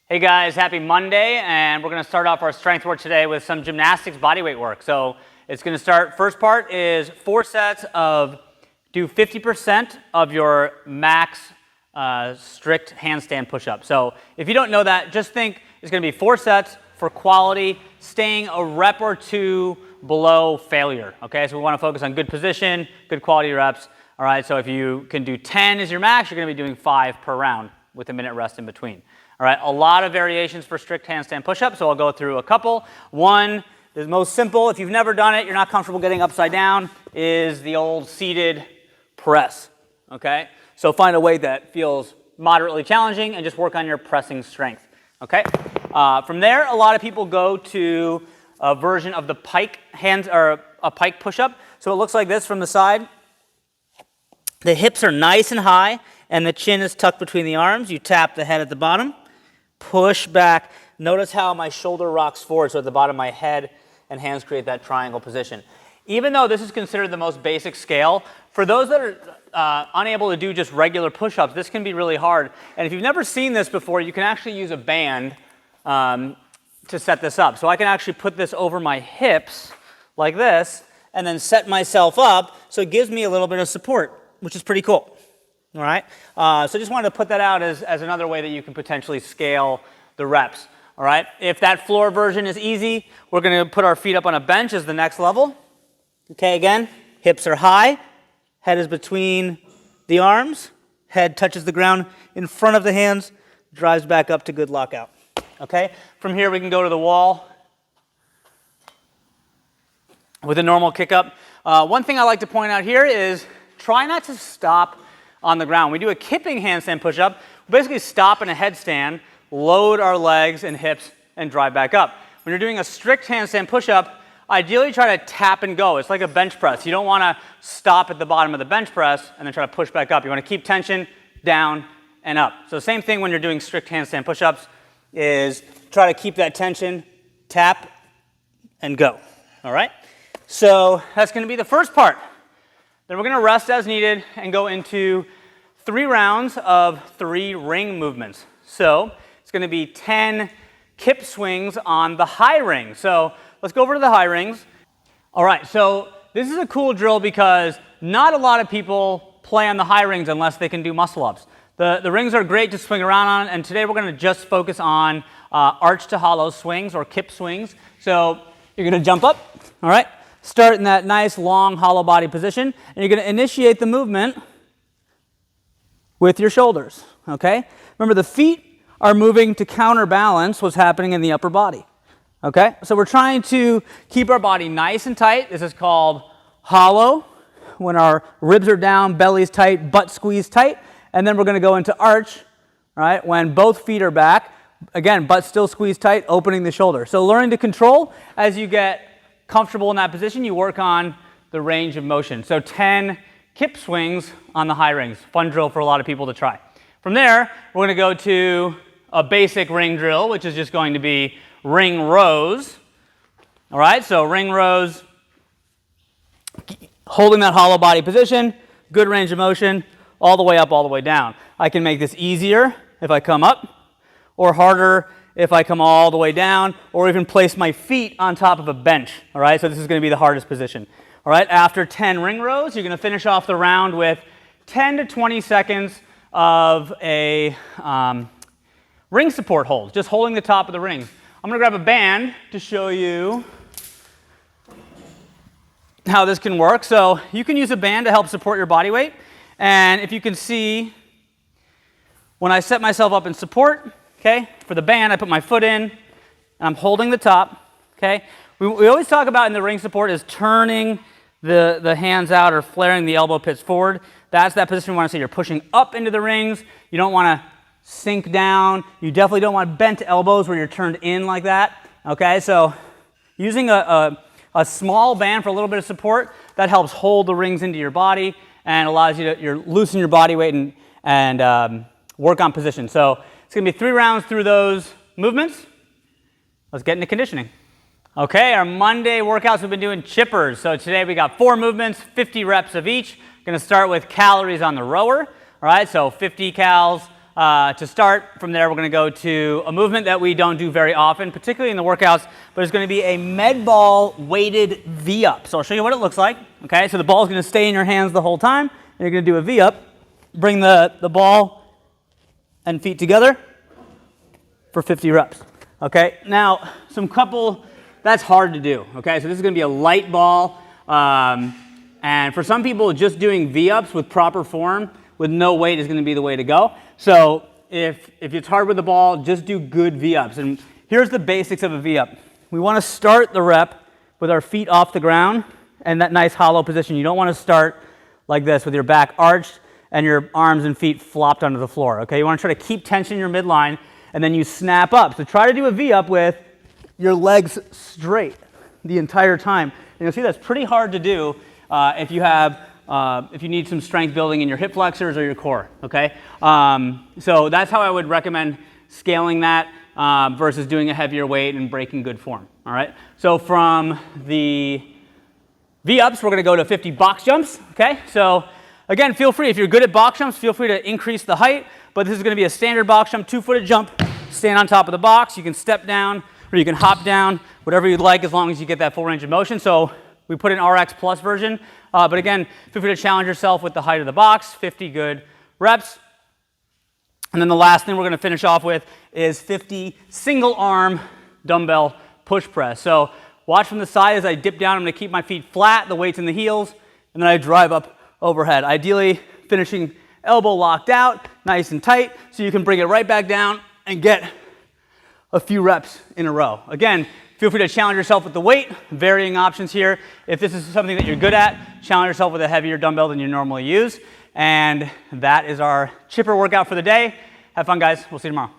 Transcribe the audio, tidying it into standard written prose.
Hey guys, happy Monday, and we're going to start off our strength work today with some gymnastics bodyweight work. So it's going to start, first part is 4 sets of, do 50% of your max strict handstand push-up. So if you don't know that, just think it's going to be 4 sets for quality, staying a rep or 2 below failure. Okay, so we want to focus on good position, good quality reps. All right, so if you can do 10 as your max, you're going to be doing 5 per round with a minute rest in between. All right, a lot of variations for strict handstand push-ups, so I'll go through a couple. One, the most simple, if you've never done it, you're not comfortable getting upside down, is the old seated press, okay? So find a weight that feels moderately challenging and just work on your pressing strength, okay? From there, a lot of people go to a version of the pike hands, or a pike push-up. So it looks like this from the side. The hips are nice and high, and the chin is tucked between the arms. You tap the head at the bottom. Push back. Notice how my shoulder rocks forward, so at the bottom my head and hands create that triangle position. Even though this is considered the most basic scale, for those that are unable to do just regular push-ups, this can be really hard. And if you've never seen this before, you can actually use a band to set this up. So I can actually put this over my hips like this and then set myself up so it gives me a little bit of support, which is pretty cool. All right, so just wanted to put that out as another way that you can potentially scale the reps. All right, if that floor version is easy, we're going to put our feet up on a bench as the next level. Okay, again, hips are high, head is between the arms, head touches the ground in front of the hands, drives back up to good lockout. Okay, from here we can go to the wall with a normal kick up. One thing I like to point out here is try not to stop on the ground. We do a kipping handstand push-up. We basically stop in a headstand, load our legs and hips, and drive back up. When you're doing a strict handstand push-up, ideally try to tap and go. It's like a bench press. You don't want to stop at the bottom of the bench press and then try to push back up. You want to keep tension down and up. So same thing when you're doing strict handstand push-ups is try to keep that tension, tap, and go. All right? So that's going to be the first part. Then we're going to rest as needed and go into 3 rounds of 3 ring movements. So it's going to be 10 kip swings on the high ring. So let's go over to the high rings. All right, so this is a cool drill because not a lot of people play on the high rings unless they can do muscle ups. The rings are great to swing around on, and today we're going to just focus on arch to hollow swings or kip swings. So you're going to jump up, all right? Start in that nice long hollow body position, and you're going to initiate the movement with your shoulders, okay? Remember, the feet are moving to counterbalance what's happening in the upper body, okay? So we're trying to keep our body nice and tight. This is called hollow, when our ribs are down, belly's tight, butt squeezed tight, and then we're going to go into arch, right, when both feet are back. Again, butt still squeezed tight, opening the shoulder. So learning to control as you get comfortable in that position, you work on the range of motion. So 10 kip swings on the high rings. Fun drill for a lot of people to try. From there, we're going to go to a basic ring drill, which is just going to be ring rows. All right, so ring rows, holding that hollow body position, good range of motion, all the way up, all the way down. I can make this easier if I come up, or harder if I come all the way down, or even place my feet on top of a bench, all right? So this is going to be the hardest position, all right? After 10 ring rows, you're going to finish off the round with 10 to 20 seconds of a ring support hold, just holding the top of the ring. I'm going to grab a band to show you how this can work. So you can use a band to help support your body weight, and if you can see, when I set myself up in support, okay, for the band, I put my foot in, and I'm holding the top, okay? We always talk about in the ring support is turning the hands out or flaring the elbow pits forward. That's that position we want to see. You're pushing up into the rings. You don't want to sink down. You definitely don't want bent elbows where you're turned in like that, okay? So using a small band for a little bit of support, that helps hold the rings into your body and allows you to loosen your body weight and work on position. So it's going to be 3 rounds through those movements. Let's get into conditioning. Okay, our Monday workouts, we've been doing chippers. So today we got 4 movements, 50 reps of each. Going to start with calories on the rower. All right, so 50 cals to start. From there, we're going to go to a movement that we don't do very often, particularly in the workouts, but it's going to be a med ball weighted V-up. So I'll show you what it looks like. Okay, so the ball is going to stay in your hands the whole time, and you're going to do a V-up. Bring the ball and feet together for 50 reps. Okay, now that's hard to do. Okay, so this is going to be a light ball, and for some people, just doing V-ups with proper form with no weight is going to be the way to go. So if it's hard with the ball, just do good V-ups. And here's the basics of a V-up. We want to start the rep with our feet off the ground and that nice hollow position. You don't want to start like this with your back arched and your arms and feet flopped onto the floor. Okay, you want to try to keep tension in your midline, and then you snap up. So try to do a V-up with your legs straight the entire time. And you'll see that's pretty hard to do if you need some strength building in your hip flexors or your core, okay? So that's how I would recommend scaling that versus doing a heavier weight and breaking good form, all right? So from the V-ups, we're gonna go to 50 box jumps, okay? So again, feel free, if you're good at box jumps, feel free to increase the height, but this is gonna be a standard box jump, 2-footed jump, stand on top of the box, you can step down or you can hop down, whatever you'd like, as long as you get that full range of motion. So we put an RX Plus version, but again, feel free to challenge yourself with the height of the box, 50 good reps. And then the last thing we're gonna finish off with is 50 single arm dumbbell push press. So watch from the side as I dip down. I'm gonna keep my feet flat, the weight's in the heels, and then I drive up overhead. Ideally finishing elbow locked out, nice and tight, so you can bring it right back down and get a few reps in a row. Again, feel free to challenge yourself with the weight, varying options here. If this is something that you're good at, challenge yourself with a heavier dumbbell than you normally use. And that is our chipper workout for the day. Have fun, guys. We'll see you tomorrow.